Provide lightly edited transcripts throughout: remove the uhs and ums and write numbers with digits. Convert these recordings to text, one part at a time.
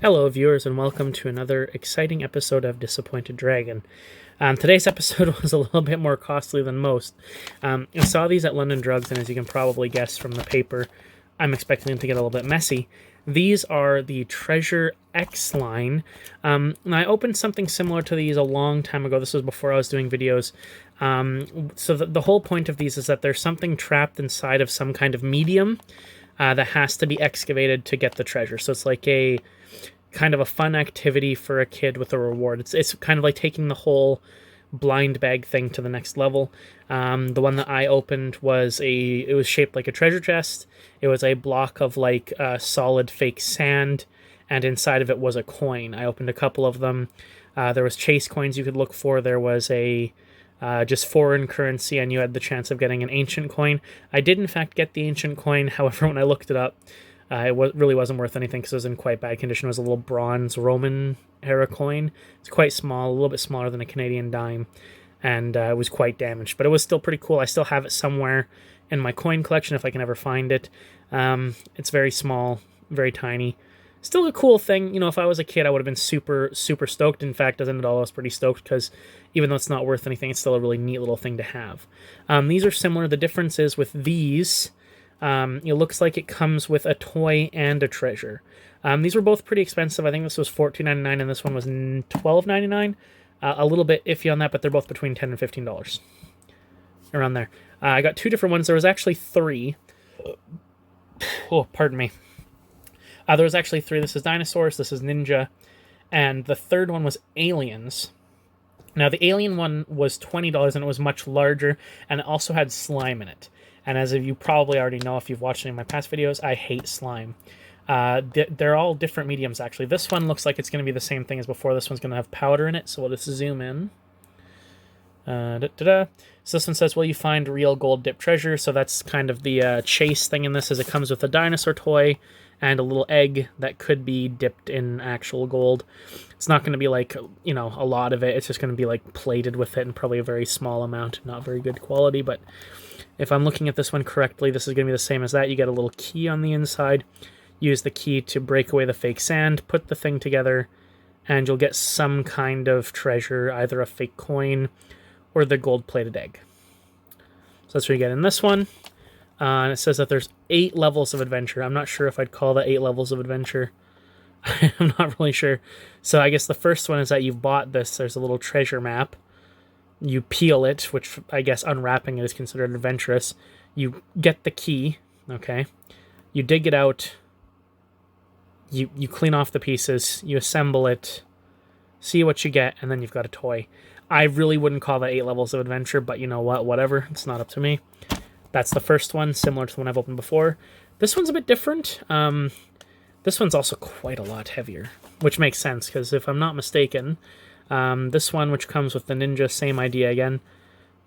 Hello, viewers, and welcome to another exciting episode of Disappointed Dragon. Today's episode was a little bit more costly than most. I saw these at London Drugs, and as you can probably guess from the paper, I'm expecting them to get a little bit messy. These are the Treasure X line. And I opened something similar to these a long time ago. This was before I was doing videos. So the whole point of these is that there's something trapped inside of some kind of medium that has to be excavated to get the treasure. So it's like a kind of a fun activity for a kid with a reward. It's kind of like taking the whole blind bag thing to the next level. The one that I opened was it was shaped like a treasure chest. It was a block of like solid fake sand, and inside of it was a coin. I opened a couple of them. There was chase coins you could look for. There was a just foreign currency, and you had the chance of getting an ancient coin. I did in fact get the ancient coin. However, when I looked it up, really wasn't worth anything because it was in quite bad condition. It was a little bronze Roman era coin. It's quite small, a little bit smaller than a Canadian dime, and it was quite damaged. But it was still pretty cool. I still have it somewhere in my coin collection if I can ever find it. It's very small, very tiny. Still a cool thing. You know, if I was a kid, I would have been super, super stoked. In fact, as an adult, I was pretty stoked because even though it's not worth anything, it's still a really neat little thing to have. These are similar. The difference is with these, it looks like it comes with a toy and a treasure. These were both pretty expensive. I think this was $14.99 and this one was $12.99. A little bit iffy on that, but they're both between $10 and $15. Around there. I got two different ones. There was actually three. Oh, pardon me. There was actually three. This is Dinosaurs, this is Ninja, and the third one was Aliens. Now, the Alien one was $20 and it was much larger, and it also had slime in it. And as you probably already know if you've watched any of my past videos, I hate slime. They're all different mediums, actually. This one looks like it's going to be the same thing as before. This one's going to have powder in it, so we'll just zoom in. So this one says, will you find real gold dip treasure? So that's kind of the chase thing in this, is it comes with a dinosaur toy and a little egg that could be dipped in actual gold. It's not going to be like, you know, a lot of it. It's just going to be like plated with it and probably a very small amount, not very good quality. But if I'm looking at this one correctly, this is going to be the same as that. You get a little key on the inside. Use the key to break away the fake sand, put the thing together, and you'll get some kind of treasure, either a fake coin or the gold-plated egg. So that's what you get in this one. And it says that there's 8 levels of adventure. I'm not sure if I'd call that 8 levels of adventure. I'm not really sure. So I guess the first one is that you've bought this. There's a little treasure map. You peel it, which I guess unwrapping it is considered adventurous. You get the key, okay? You dig it out. You clean off the pieces. You assemble it. See what you get, and then you've got a toy. I really wouldn't call that 8 levels of adventure, but you know what? Whatever. It's not up to me. That's the first one, similar to the one I've opened before. This one's a bit different. This one's also quite a lot heavier, which makes sense, because if I'm not mistaken, this one, which comes with the Ninja, same idea again.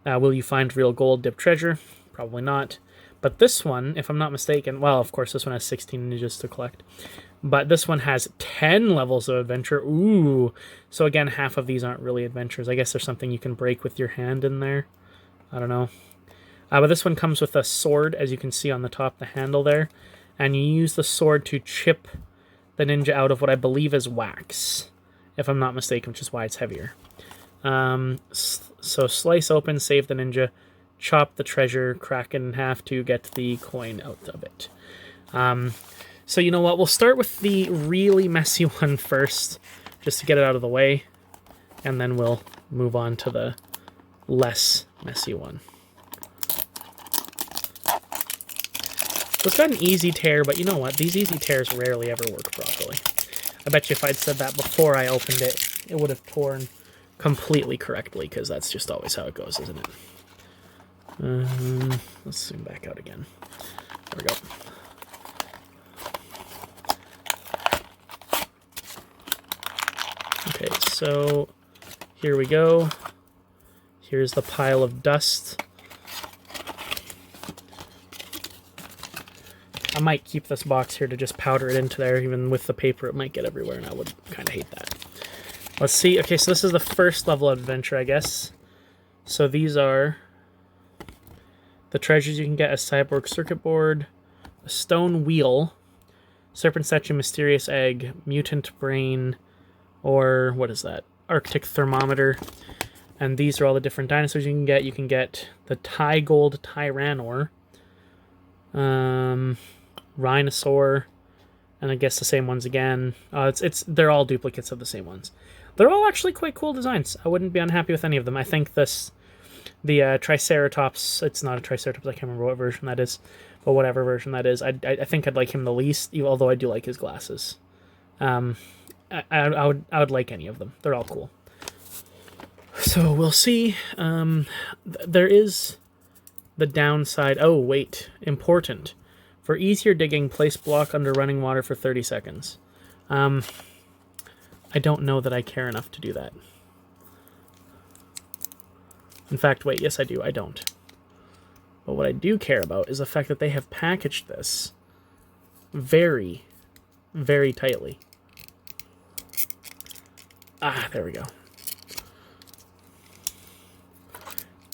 Will you find real gold dip treasure? Probably not. But this one, if I'm not mistaken, well, of course, this one has 16 ninjas to collect. But this one has 10 levels of adventure. Ooh. So again, half of these aren't really adventures. I guess there's something you can break with your hand in there. I don't know. But this one comes with a sword, as you can see on the top, the handle there. And you use the sword to chip the ninja out of what I believe is wax, if I'm not mistaken, which is why it's heavier. So slice open, save the ninja, chop the treasure, crack it in half to get the coin out of it. So you know what, we'll start with the really messy one first, just to get it out of the way, and then we'll move on to the less messy one. So it's got an easy tear, but you know what, these easy tears rarely ever work properly. I bet you if I'd said that before I opened it, it would have torn completely correctly, because that's just always how it goes, isn't it? Let's zoom back out again. There we go. Okay, so here we go. Here's the pile of dust. I might keep this box here to just powder it into there. Even with the paper, it might get everywhere, and I would kind of hate that. Let's see. Okay, so this is the first level of adventure, I guess. So these are the treasures you can get: a cyborg circuit board, a stone wheel, Serpent Statue, Mysterious Egg, Mutant Brain, or what is that? Arctic Thermometer. And these are all the different dinosaurs you can get. You can get the Tygold Tyrannor, Rhinosaur, and I guess the same ones again. They're all duplicates of the same ones. They're all actually quite cool designs. I wouldn't be unhappy with any of them. I think the Triceratops, it's not a Triceratops, I can't remember what version that is, but whatever version that is, I think I'd like him the least, although I do like his glasses. I would like any of them. They're all cool. So we'll see. There is the downside. Oh, wait. Important. For easier digging, place block under running water for 30 seconds. I don't know that I care enough to do that. In fact, wait, yes I do. I don't. But what I do care about is the fact that they have packaged this very, very tightly. Ah, there we go.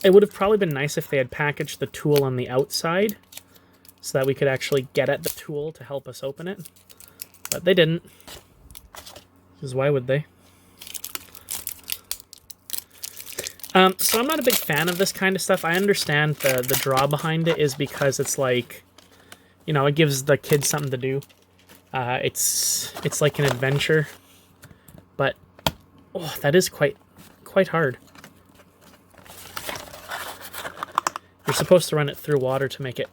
It would have probably been nice if they had packaged the tool on the outside so that we could actually get at the tool to help us open it. But they didn't. Because why would they? So I'm not a big fan of this kind of stuff. I understand the draw behind it is because it's like, you know, it gives the kids something to do. It's like an adventure. But, oh, that is quite hard. You're supposed to run it through water to make it...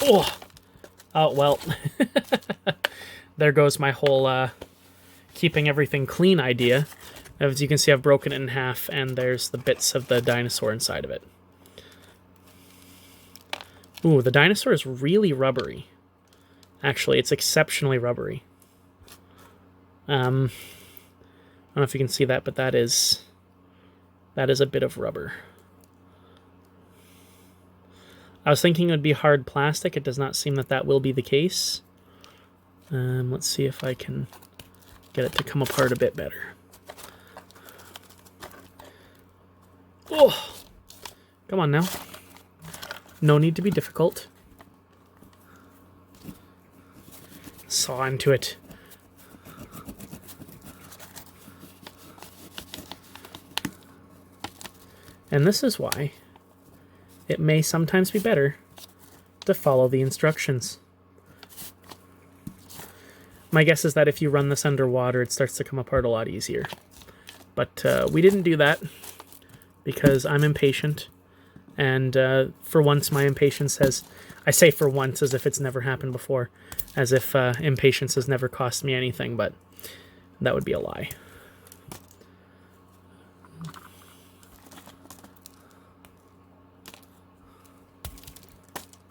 Oh, well. There goes my whole keeping everything clean idea. As you can see, I've broken it in half, and there's the bits of the dinosaur inside of it. Ooh, the dinosaur is really rubbery. Actually, it's exceptionally rubbery. I don't know if you can see that, but that is a bit of rubber. I was thinking it would be hard plastic. It does not seem that will be the case. Let's see if I can get it to come apart a bit better. Oh! Come on now. No need to be difficult. Saw into it. And this is why it may sometimes be better to follow the instructions. My guess is that if you run this underwater, it starts to come apart a lot easier. But we didn't do that because I'm impatient. And for once, my impatience has... I say for once as if it's never happened before. As if impatience has never cost me anything, but that would be a lie.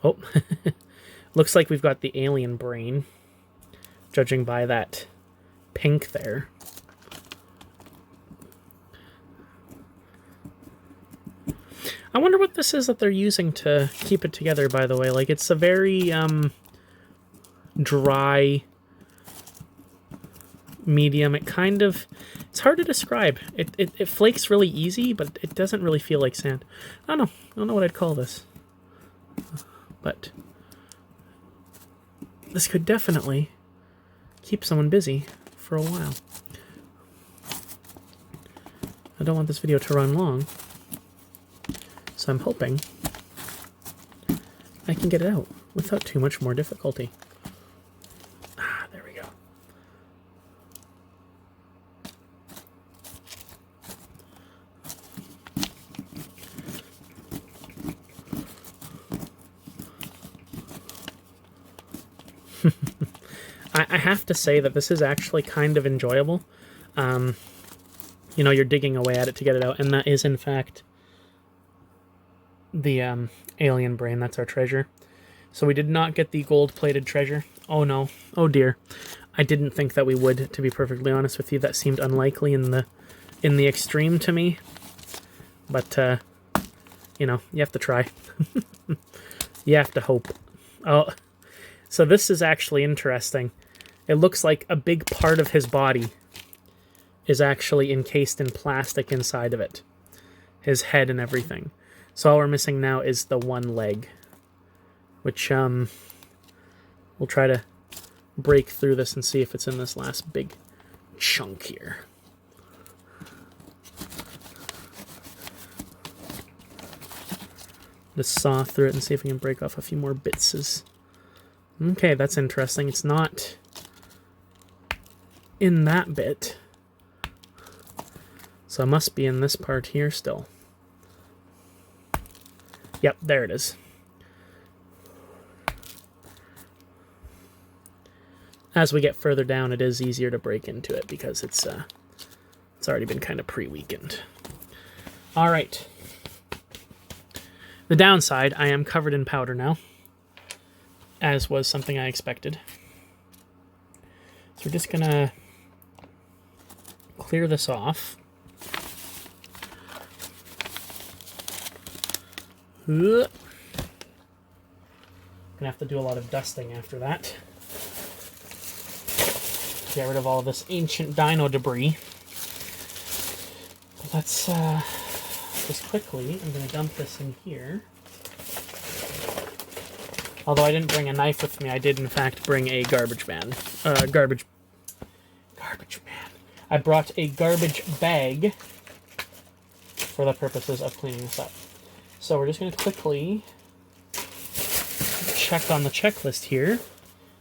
Oh, looks like we've got the alien brain, judging by that pink there. I wonder what this is that they're using to keep it together, by the way. Like, it's a very dry medium. It kind of... It's hard to describe. It flakes really easy, but it doesn't really feel like sand. I don't know what I'd call this. But this could definitely keep someone busy for a while. I don't want this video to run long, so I'm hoping I can get it out without too much more difficulty. Ah, there we go. I have to say that this is actually kind of enjoyable. You know, you're digging away at it to get it out, and that is, in fact, the alien brain. That's our treasure. So we did not get the gold-plated treasure. Oh, no. Oh, dear. I didn't think that we would, to be perfectly honest with you. That seemed unlikely in the extreme to me. But, you know, you have to try. You have to hope. Oh, so this is actually interesting. It looks like a big part of his body is actually encased in plastic inside of it. His head and everything. So all we're missing now is the one leg. Which, we'll try to break through this and see if it's in this last big chunk here. Just saw through it and see if we can break off a few more bits. Okay, that's interesting. It's not in that bit. So it must be in this part here still. Yep, there it is. As we get further down, it is easier to break into it because it's already been kind of pre-weakened. All right. The downside, I am covered in powder now, as was something I expected. So we're just gonna clear this off. Gonna have to do a lot of dusting after that. Get rid of all of this ancient dino debris. But let's just quickly, I'm going to dump this in here. Although I didn't bring a knife with me, I did in fact bring a garbage man. Garbage man. I brought a garbage bag for the purposes of cleaning this up. So we're just going to quickly check on the checklist here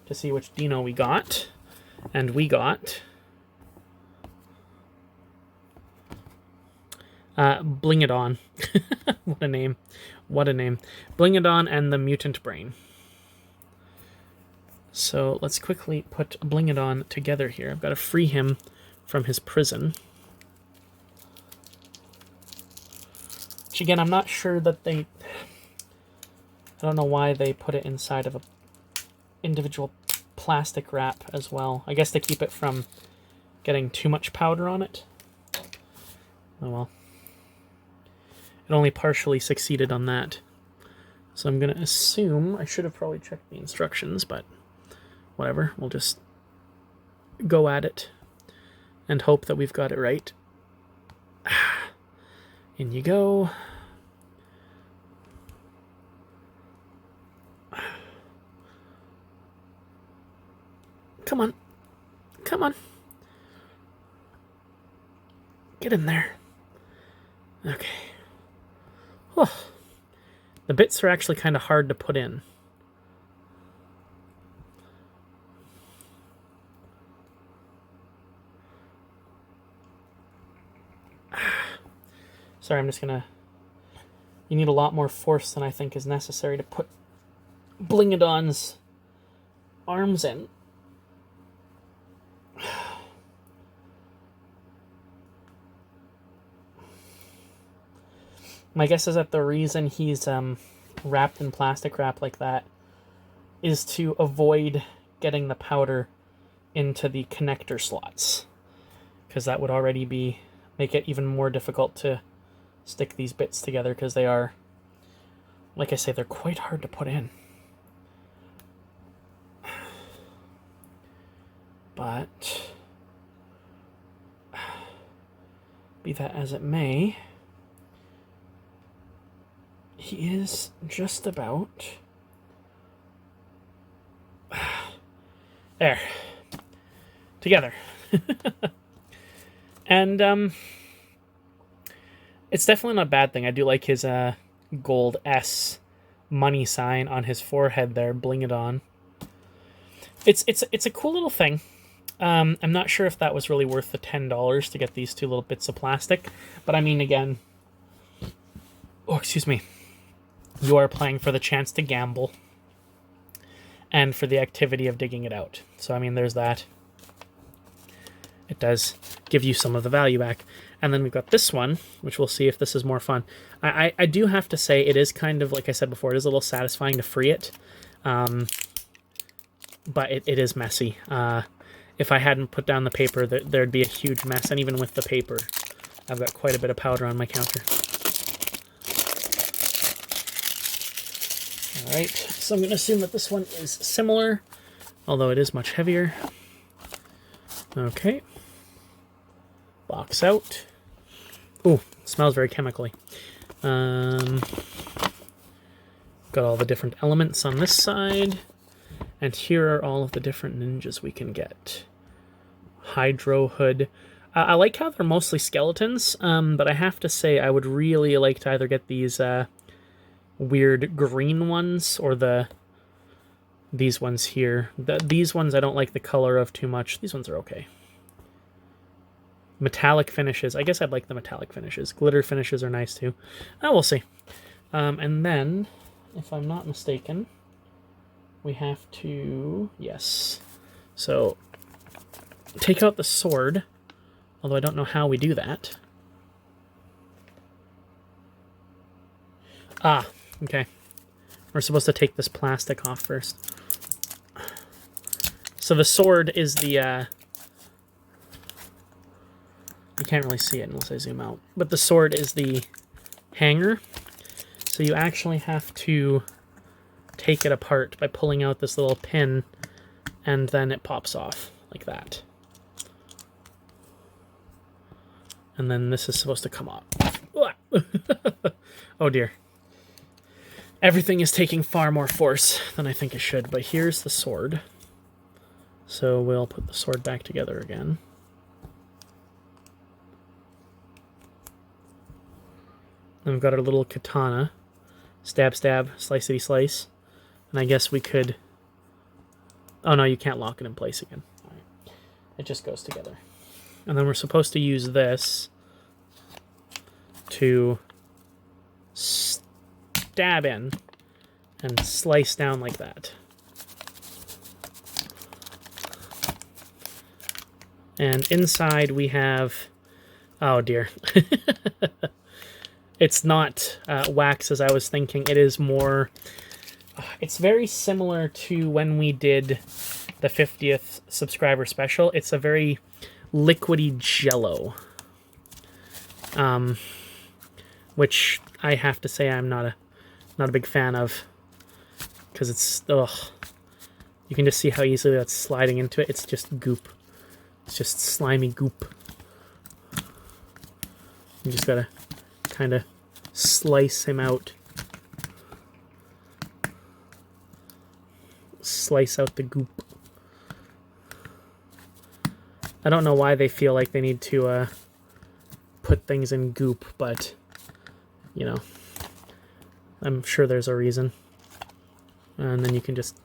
to see which dino we got. And we got Bling It On. What a name. What a name. Bling It On and the Mutant Brain. So let's quickly put Bling It On together here. I've got to free him from his prison. Which again, I'm not sure that they... I don't know why they put it inside of a individual plastic wrap as well. I guess to keep it from getting too much powder on it. Oh well. It only partially succeeded on that. So I'm going to assume, I should have probably checked the instructions, but whatever. We'll just go at it and hope that we've got it right. In you go. Come on. Come on. Get in there. Okay. Oh. The bits are actually kind of hard to put in. Sorry, I'm just gonna... You need a lot more force than I think is necessary to put Bling It On's arms in. My guess is that the reason he's wrapped in plastic wrap like that is to avoid getting the powder into the connector slots, because that would already make it even more difficult to stick these bits together, because they are, like I say, they're quite hard to put in. But be that as it may, he is just about there, together. And it's definitely not a bad thing. I do like his gold S money sign on his forehead there, Bling It On. It's a cool little thing. I'm not sure if that was really worth the $10 to get these two little bits of plastic, but I mean, again, oh, excuse me, you are playing for the chance to gamble and for the activity of digging it out. So, I mean, there's that. It does give you some of the value back. And then we've got this one, which we'll see if this is more fun. I do have to say, it is kind of, like I said before, it is a little satisfying to free it. But it is messy. If I hadn't put down the paper, there'd be a huge mess. And even with the paper, I've got quite a bit of powder on my counter. Alright, so I'm going to assume that this one is similar, although it is much heavier. Okay. Box out. Ooh, smells very chemically. Got all the different elements on this side. And here are all of the different ninjas we can get. Hydro Hood. I like how they're mostly skeletons, but I have to say I would really like to either get these weird green ones or these ones here. These ones I don't like the color of too much. These ones are okay. Metallic finishes. I guess I'd like the metallic finishes. Glitter finishes are nice too. We'll see. And then, if I'm not mistaken, we have to... Yes. So, take out the sword. Although I don't know how we do that. Ah, okay. We're supposed to take this plastic off first. So the sword is the... you can't really see it unless I zoom out. But the sword is the hanger. So you actually have to take it apart by pulling out this little pin, and then it pops off like that. And then this is supposed to come off. Oh dear. Everything is taking far more force than I think it should, but here's the sword. So we'll put the sword back together again. Then we've got our little katana. Stab, stab, slicey slice. And I guess we could... Oh no, you can't lock it in place again. All right. It just goes together. And then we're supposed to use this to stab in and slice down like that. And inside we have... Oh dear. It's not wax as I was thinking. It is more... It's very similar to when we did the 50th subscriber special. It's a very liquidy jello. Which I have to say I'm not a big fan of. Because it's... Ugh. You can just see how easily that's sliding into it. It's just goop. It's just slimy goop. You just gotta kind of slice him out. Slice out the goop. I don't know why they feel like they need to put things in goop, but, you know, I'm sure there's a reason. And then you can just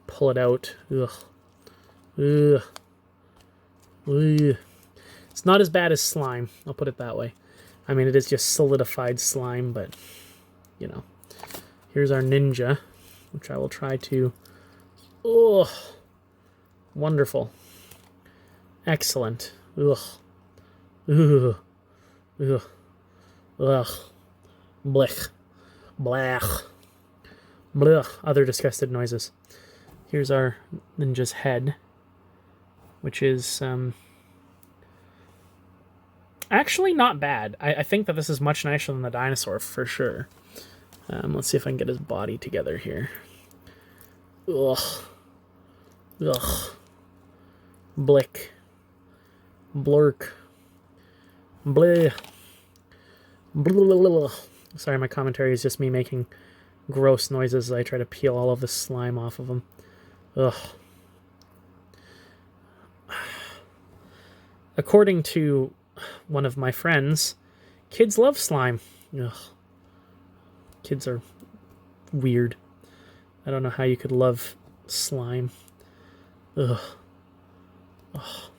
pull it out. Ugh. Ugh. Ugh. It's not as bad as slime, I'll put it that way. I mean, it is just solidified slime, but, you know. Here's our ninja, which I will try to... Oh, wonderful. Excellent. Ugh. Ugh. Ugh. Ugh. Blech. Blech. Blech. Other disgusted noises. Here's our ninja's head, which is actually not bad. I think that this is much nicer than the dinosaur for sure. Let's see if I can get his body together here. Ugh. Ugh. Blick. Blurk. Bleh. Blah. Sorry, my commentary is just me making gross noises as I try to peel all of the slime off of them. Ugh. According to one of my friends, kids love slime. Ugh. Kids are weird. I don't know how you could love slime. Ugh. Oh.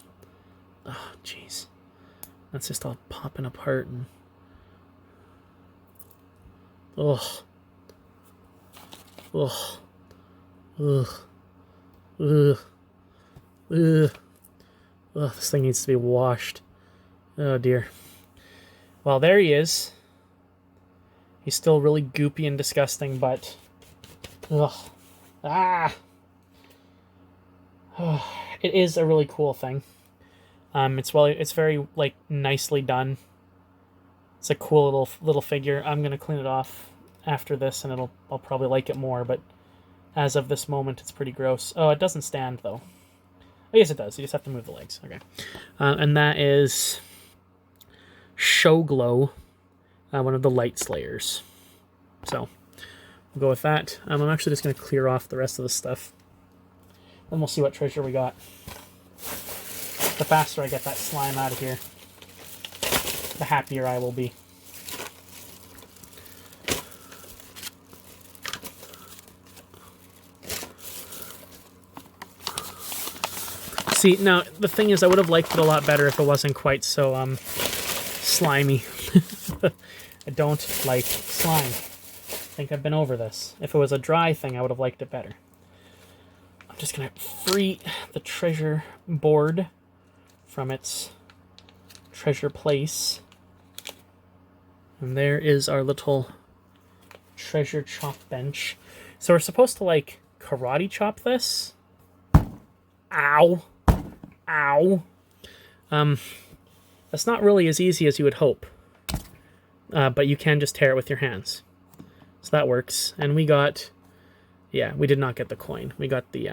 Oh, jeez. That's just all popping apart and... Ugh. Ugh. Ugh. Ugh. Ugh. Ugh, this thing needs to be washed. Oh, dear. Well, there he is. He's still really goopy and disgusting, but... Ugh. Ah! It is a really cool thing. It's very, like, nicely done. It's a cool little figure. I'm gonna clean it off after this, and I'll probably like it more, but as of this moment, it's pretty gross. Oh, it doesn't stand, though. Oh, yes, it does. You just have to move the legs. Okay. And that is Showglow, one of the Light Slayers. So, we'll go with that. I'm actually just going to clear off the rest of the stuff Then we'll see what treasure we got. The faster I get that slime out of here, the happier I will be. See, now, the thing is, I would have liked it a lot better if it wasn't quite so, slimy. I don't like slime. I think I've been over this. If it was a dry thing, I would have liked it better. I'm just going to free the treasure board from its treasure place. And there is our little treasure chop bench. So we're supposed to, like, karate chop this. Ow. Ow. That's not really as easy as you would hope. But you can just tear it with your hands. So that works. And we got... Yeah, we did not get the coin. We got the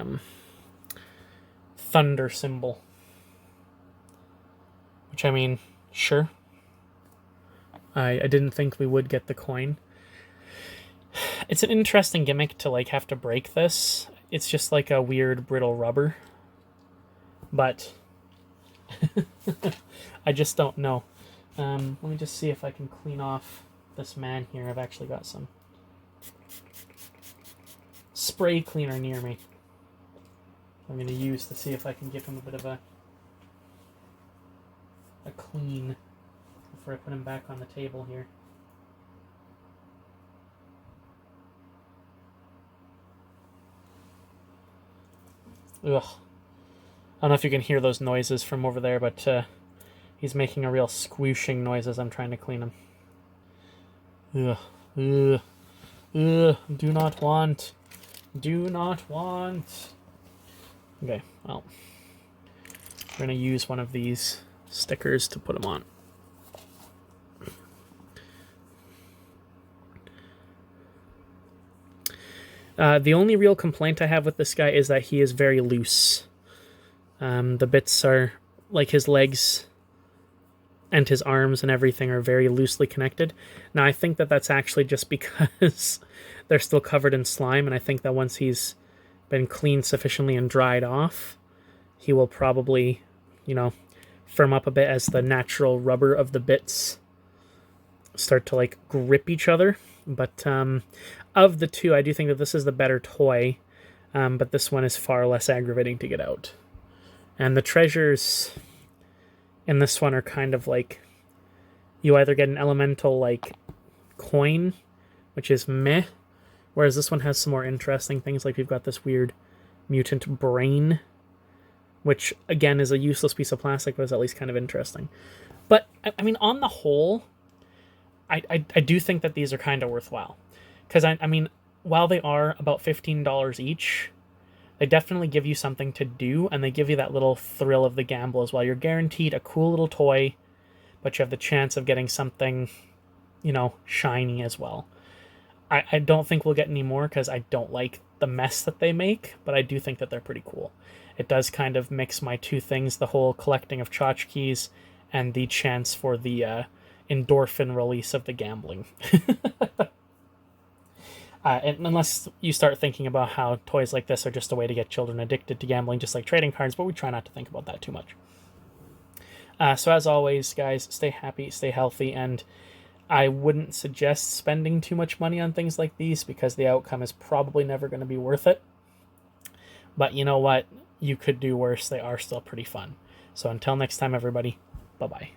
thunder symbol. Which, I mean, sure. I didn't think we would get the coin. It's an interesting gimmick to, like, have to break this. It's just like a weird brittle rubber. But I just don't know. Let me just see if I can clean off this man here. I've actually got some spray cleaner near me. I'm going to use to see if I can give him a bit of a clean before I put him back on the table here. Ugh. I don't know if you can hear those noises from over there, but he's making a real squooshing noise as I'm trying to clean him. Ugh. Ugh. Ugh. Do not want. Do not want. Okay, well. We're going to use one of these stickers to put him on. The only real complaint I have with this guy is that he is very loose. The bits are, like his legs and his arms and everything are very loosely connected. Now, I think that that's actually just because they're still covered in slime, and I think that once he's been cleaned sufficiently and dried off, he will probably, you know, firm up a bit as the natural rubber of the bits start to, like, grip each other. But of the two, I do think that this is the better toy, but this one is far less aggravating to get out. And the treasures in this one are kind of like, you either get an elemental, like, coin, which is meh, whereas this one has some more interesting things, like we've got this weird mutant brain, which, again, is a useless piece of plastic, but is at least kind of interesting. But, I mean, on the whole, I do think that these are kind of worthwhile. Because, I mean, while they are about $15 each, they definitely give you something to do, and they give you that little thrill of the gamble as well. You're guaranteed a cool little toy, but you have the chance of getting something, you know, shiny as well. I don't think we'll get any more because I don't like the mess that they make, but I do think that they're pretty cool. It does kind of mix my two things, the whole collecting of tchotchkes and the chance for the endorphin release of the gambling. And unless you start thinking about how toys like this are just a way to get children addicted to gambling, just like trading cards, but we try not to think about that too much. So as always, guys, stay happy, stay healthy, and I wouldn't suggest spending too much money on things like these because the outcome is probably never going to be worth it. But you know what? You could do worse. They are still pretty fun. So until next time, everybody, bye-bye.